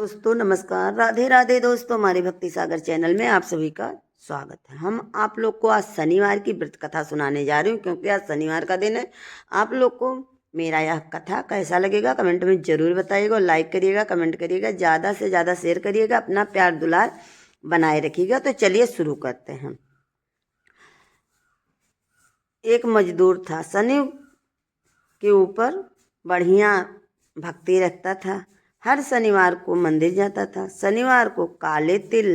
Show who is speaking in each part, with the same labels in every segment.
Speaker 1: दोस्तों नमस्कार, राधे राधे। दोस्तों हमारे भक्ति सागर चैनल में आप सभी का स्वागत है। हम आप लोग को आज शनिवार की व्रत कथा सुनाने जा रही हूँ, क्योंकि आज शनिवार का दिन है। आप लोग को मेरा यह कथा कैसा लगेगा कमेंट में जरूर बताइएगा, लाइक करिएगा, कमेंट करिएगा, ज़्यादा से ज़्यादा शेयर करिएगा, अपना प्यार दुलार बनाए रखिएगा। तो चलिए शुरू करते हैं। एक मजदूर था, शनि के ऊपर बढ़िया भक्ति रखता था। हर शनिवार को मंदिर जाता था। शनिवार को काले तिल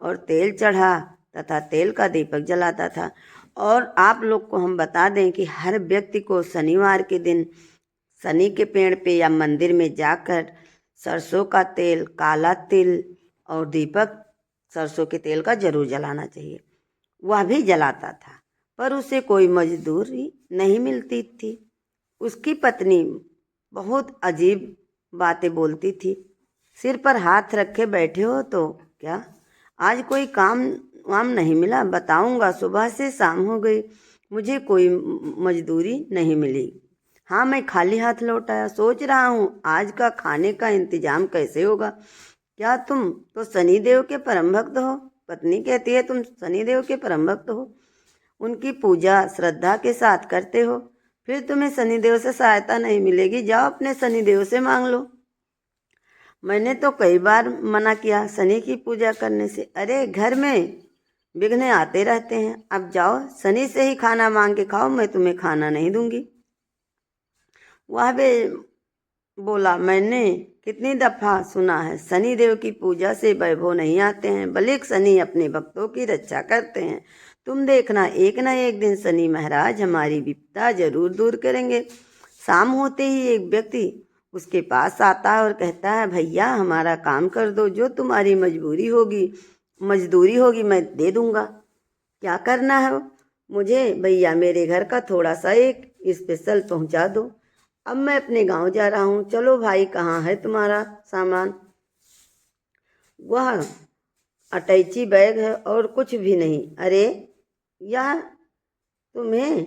Speaker 1: और तेल चढ़ा तथा तेल का दीपक जलाता था। और आप लोग को हम बता दें कि हर व्यक्ति को शनिवार के दिन शनि के पेड़ पे या मंदिर में जाकर सरसों का तेल, काला तिल और दीपक सरसों के तेल का जरूर जलाना चाहिए। वह भी जलाता था, पर उसे कोई मजदूरी नहीं मिलती थी। उसकी पत्नी बहुत अजीब बातें बोलती थी। सिर पर हाथ रखे बैठे हो तो क्या, आज कोई काम वाम नहीं मिला? बताऊंगा, सुबह से शाम हो गई, मुझे कोई मजदूरी नहीं मिली। हाँ, मैं खाली हाथ लौट आया। सोच रहा हूँ आज का खाने का इंतजाम कैसे होगा। क्या तुम तो शनिदेव के परम भक्त हो? पत्नी कहती है, तुम शनिदेव के परम भक्त हो, उनकी पूजा श्रद्धा के साथ करते हो, फिर तुम्हें शनिदेव से सहायता नहीं मिलेगी। जाओ अपने शनिदेव से मांग लो। मैंने तो कई बार मना किया शनि की पूजा करने से। अरे घर में विघ्न आते रहते हैं। अब जाओ शनि से ही खाना मांग के खाओ, मैं तुम्हें खाना नहीं दूंगी। वह भी बोला, मैंने कितनी दफा सुना है शनिदेव की पूजा से वैभव नहीं आते हैं, बल्कि शनि अपने भक्तों की रक्षा करते हैं। तुम देखना, एक न एक दिन शनि महाराज हमारी विपदा जरूर दूर करेंगे। शाम होते ही एक व्यक्ति उसके पास आता है और कहता है, भैया हमारा काम कर दो, जो तुम्हारी मजदूरी होगी मैं दे दूंगा। क्या करना है? मुझे भैया मेरे घर का थोड़ा सा एक स्पेशल पहुंचा दो। अब मैं अपने गांव जा रहा हूँ। चलो भाई, कहाँ है तुम्हारा सामान? वह अटैची बैग है और कुछ भी नहीं। अरे यह तुम्हें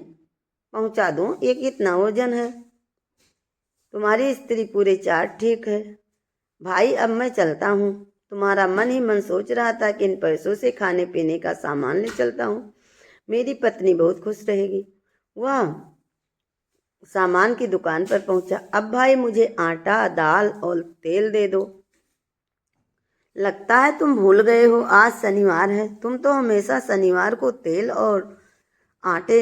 Speaker 1: पहुंचा दूं, ये कितना वजन है? तुम्हारी स्त्री पूरे 4 ठीक है। भाई अब मैं चलता हूँ। तुम्हारा मन ही मन सोच रहा था कि इन पैसों से खाने पीने का सामान ले चलता हूँ, मेरी पत्नी बहुत खुश रहेगी। वह सामान की दुकान पर पहुंचा। अब भाई मुझे आटा, दाल और तेल दे दो। लगता है तुम भूल गए हो, आज शनिवार है। तुम तो हमेशा शनिवार को तेल और आटे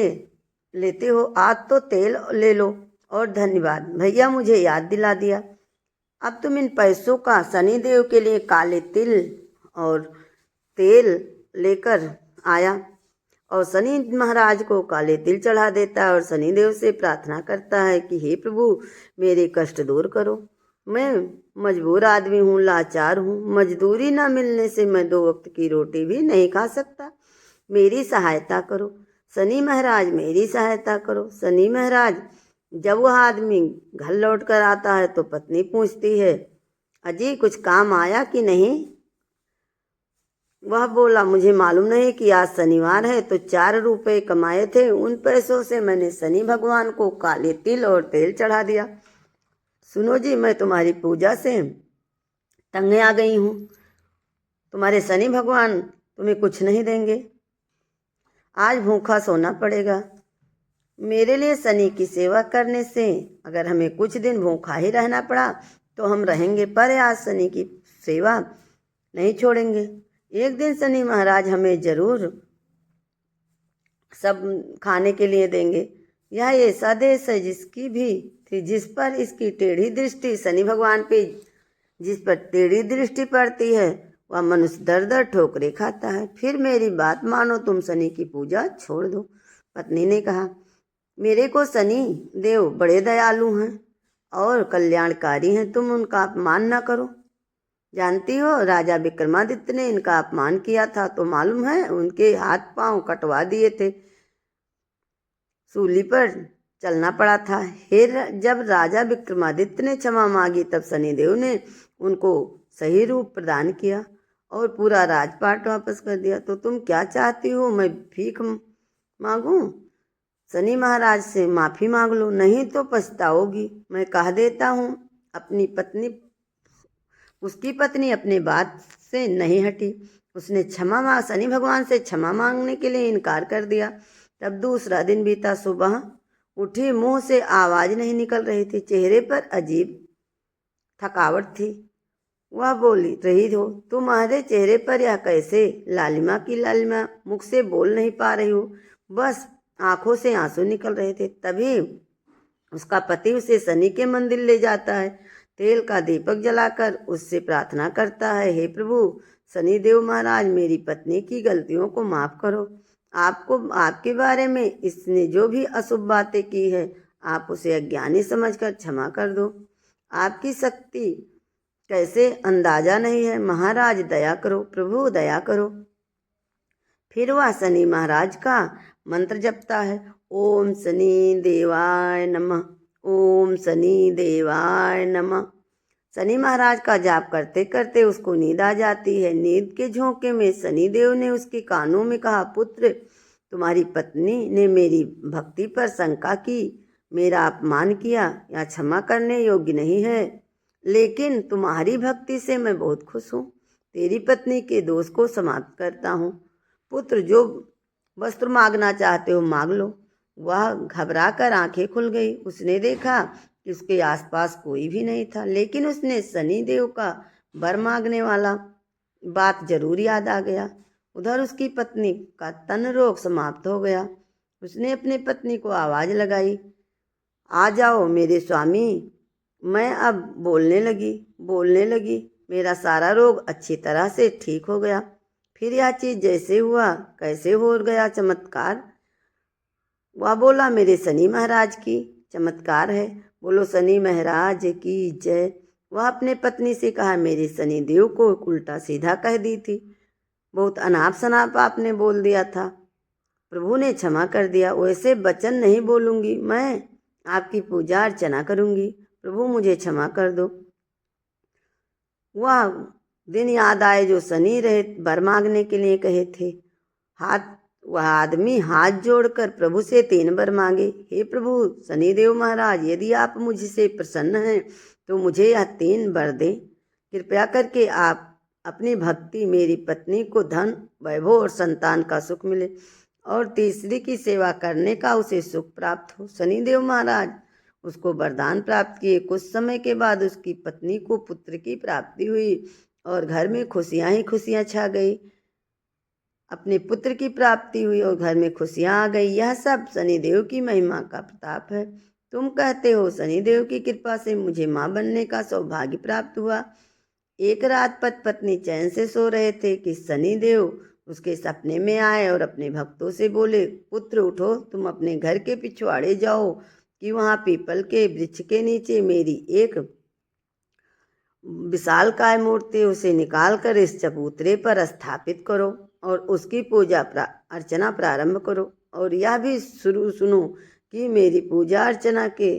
Speaker 1: लेते हो, आज तो तेल ले लो। और धन्यवाद भैया, मुझे याद दिला दिया। अब तुम इन पैसों का शनिदेव के लिए काले तिल और तेल लेकर आया और शनि महाराज को काले तिल चढ़ा देता है और शनिदेव से प्रार्थना करता है कि हे प्रभु, मेरे कष्ट दूर करो। मैं मजबूर आदमी हूँ, लाचार हूँ। मजदूरी ना मिलने से मैं 2 वक्त की रोटी भी नहीं खा सकता। मेरी सहायता करो शनि महाराज, मेरी सहायता करो शनि महाराज। जब वह आदमी घर लौट कर आता है तो पत्नी पूछती है, अजी कुछ काम आया कि नहीं? वह बोला, मुझे मालूम नहीं कि आज शनिवार है, तो 4 रुपए कमाए थे, उन पैसों से मैंने शनि भगवान को काले तिल और तेल चढ़ा दिया। सुनो जी, मैं तुम्हारी पूजा से तंग आ गई हूँ। तुम्हारे शनि भगवान तुम्हें कुछ नहीं देंगे, आज भूखा सोना पड़ेगा। मेरे लिए शनि की सेवा करने से अगर हमें कुछ दिन भूखा ही रहना पड़ा तो हम रहेंगे, पर आज शनि की सेवा नहीं छोड़ेंगे। एक दिन शनि महाराज हमें जरूर सब खाने के लिए देंगे। यह ऐसा देश है जिस पर इसकी टेढ़ी दृष्टि, शनि भगवान पे जिस पर टेढ़ी दृष्टि पड़ती है वह मनुष्य दर दर ठोकरे खाता है। फिर मेरी बात मानो, तुम शनि की पूजा छोड़ दो। पत्नी ने कहा, मेरे को शनि देव बड़े दयालु हैं और कल्याणकारी हैं, तुम उनका अपमान न करो। जानती हो, राजा विक्रमादित्य ने इनका अपमान किया था तो मालूम है उनके हाथ पांव कटवा दिए थे, सूली पर चलना पड़ा था। जब राजा विक्रमादित्य ने क्षमा मांगी तब शनिदेव ने उनको सही रूप प्रदान किया और पूरा राजपाट वापस कर दिया। तो तुम क्या चाहती हो, मैं भीख मांगूं? शनि महाराज से माफी मांग लो, नहीं तो पछताओगी। मैं कह देता हूँ, अपनी पत्नी उसकी पत्नी अपने बात से नहीं हटी। उसने शनि भगवान से क्षमा मांगने के लिए इनकार कर दिया। तब दूसरा दिन बीता। सुबह उठी, मुंह से आवाज नहीं निकल रही थी, चेहरे पर अजीब थकावट थी। वह बोली रही हो, तुम्हारे चेहरे पर यह कैसे लालिमा की लालिमा, मुख से बोल नहीं पा रही हो, बस आंखों से आंसू निकल रहे थे। तभी उसका पति उसे शनि के मंदिर ले जाता है, तेल का दीपक जलाकर उससे प्रार्थना करता है, हे प्रभु शनि देव महाराज, मेरी पत्नी की गलतियों को माफ करो। आपके बारे में इसने जो भी अशुभ बातें की है, आप उसे अज्ञानी समझकर क्षमा कर दो। आपकी शक्ति कैसे अंदाजा नहीं है, महाराज दया करो, प्रभु दया करो। फिर वह शनि महाराज का मंत्र जपता है, ओम शनि देवाय नमः, ओम शनि देवाय नमः। शनि महाराज का जाप करते करते उसको नींद आ जाती है। नींद के झोंके में शनि देव ने उसके कानों में कहा, पुत्र तुम्हारी पत्नी ने मेरी भक्ति पर शंका की, मेरा अपमान किया, या क्षमा करने योग्य नहीं है, लेकिन तुम्हारी भक्ति से मैं बहुत खुश हूँ। तेरी पत्नी के दोष को समाप्त करता हूँ। पुत्र जो वस्त्र मांगना चाहते हो मांग लो। वह घबरा कर आंखें खुल गई। उसने देखा कि उसके आसपास कोई भी नहीं था, लेकिन उसने शनि देव का वर मांगने वाला बात जरूर याद आ गया। उधर उसकी पत्नी का तन रोग समाप्त हो गया। उसने अपनी पत्नी को आवाज लगाई, आ जाओ मेरे स्वामी। मैं अब बोलने लगी। मेरा सारा रोग अच्छी तरह से ठीक हो गया। फिर यह चीज जैसे हुआ कैसे हो गया चमत्कार। वह बोला, मेरे शनि महाराज की चमत्कार है, बोलो शनि महाराज की जय। वह अपने पत्नी से कहा, मेरे शनि देव को उल्टा सीधा कह दी थी, बहुत अनाप शनाप आपने बोल दिया था, प्रभु ने क्षमा कर दिया। वैसे वचन नहीं बोलूंगी, मैं आपकी पूजा अर्चना करूंगी, प्रभु मुझे क्षमा कर दो। वह दिन याद आए जो शनि रहे वर मांगने के लिए कहे थे। वह आदमी हाथ जोड़कर प्रभु से 3 वर मांगे, हे प्रभु शनिदेव महाराज, यदि आप मुझसे प्रसन्न हैं तो मुझे यह 3 वर दें। कृपया करके आप अपनी भक्ति मेरी पत्नी को धन वैभव और संतान का सुख मिले, और तीसरी की सेवा करने का उसे सुख प्राप्त हो। शनिदेव महाराज उसको वरदान प्राप्त किए। कुछ समय के बाद उसकी पत्नी को पुत्र की प्राप्ति हुई और घर में खुशियां ही खुशियां छा गई। अपने पुत्र की प्राप्ति हुई और घर में खुशियां आ गई। यह सब शनिदेव की महिमा का प्रताप है। तुम कहते हो शनिदेव की कृपा से मुझे मां बनने का सौभाग्य प्राप्त हुआ। एक रात पत्नी चैन से सो रहे थे कि शनिदेव उसके सपने में आए और अपने भक्तों से बोले, पुत्र उठो, तुम अपने घर के पिछवाड़े जाओ कि वहाँ पीपल के वृक्ष के नीचे मेरी एक विशालकाय मूर्ति, उसे निकालकर इस चबूतरे पर स्थापित करो और उसकी पूजा अर्चना प्रारंभ करो, और यह भी सुनो कि मेरी पूजा अर्चना के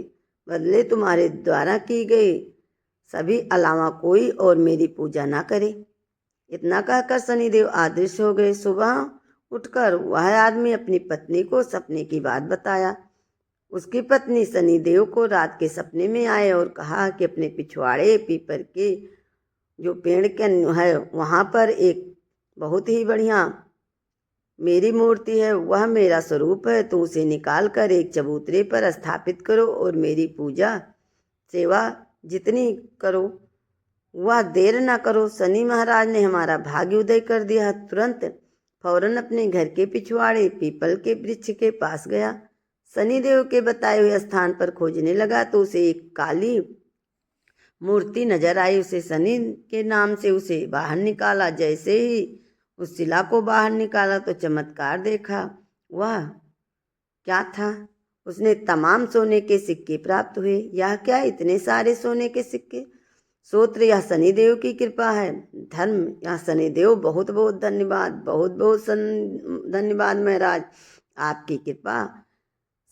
Speaker 1: बदले तुम्हारे द्वारा की गई सभी अलावा कोई और मेरी पूजा ना करे। इतना कहकर शनिदेव आदृश्य हो गए। सुबह उठकर वह आदमी अपनी पत्नी को सपने की बात बताया। उसकी पत्नी शनिदेव को रात के सपने में आए और कहा कि अपने पिछवाड़े पीपल के जो पेड़ के है वहाँ पर एक बहुत ही बढ़िया मेरी मूर्ति है, वह मेरा स्वरूप है, तो उसे निकाल कर एक चबूतरे पर स्थापित करो और मेरी पूजा सेवा जितनी करो वह देर ना करो। शनि महाराज ने हमारा भाग्य उदय कर दिया। तुरंत फौरन अपने घर के पिछवाड़े पीपल के वृक्ष के पास गया। शनिदेव के बताए हुए स्थान पर खोजने लगा तो उसे एक काली मूर्ति नजर आई। उसे शनि के नाम से उसे बाहर निकाला। जैसे ही उस शिला को बाहर निकाला तो चमत्कार देखा। वह क्या था? उसने तमाम सोने के सिक्के प्राप्त हुए। यह क्या, इतने सारे सोने के सिक्के? सूत्र, यह शनिदेव की कृपा है। धर्म, यह शनिदेव बहुत बहुत धन्यवाद, बहुत बहुत धन्यवाद महाराज। आपकी कृपा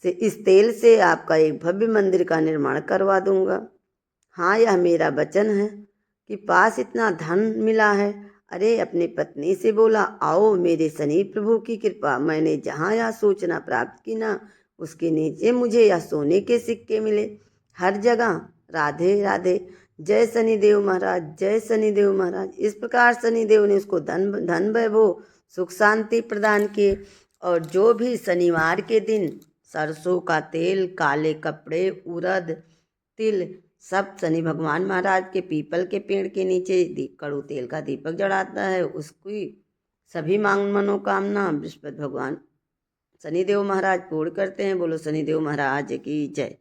Speaker 1: से इस तेल से आपका एक भव्य मंदिर का निर्माण करवा दूंगा। हाँ, यह मेरा वचन है कि पास इतना धन मिला है। अरे अपनी पत्नी से बोला, आओ मेरे शनि प्रभु की कृपा, मैंने जहाँ यह सूचना प्राप्त की ना उसके नीचे मुझे यह सोने के सिक्के मिले। हर जगह राधे राधे। जय शनिदेव महाराज, जय शनिदेव महाराज। इस प्रकार शनिदेव ने उसको धन वैभव सुख शांति प्रदान किए। और जो भी शनिवार के दिन सरसों का तेल, काले कपड़े, उड़द, तिल सब शनि भगवान महाराज के पीपल के पेड़ के नीचे कड़ू तेल का दीपक जलाता है, उसकी सभी मांग मनोकामना बृहस्पति भगवान शनिदेव महाराज पूर्ण करते हैं। बोलो शनिदेव महाराज की जय।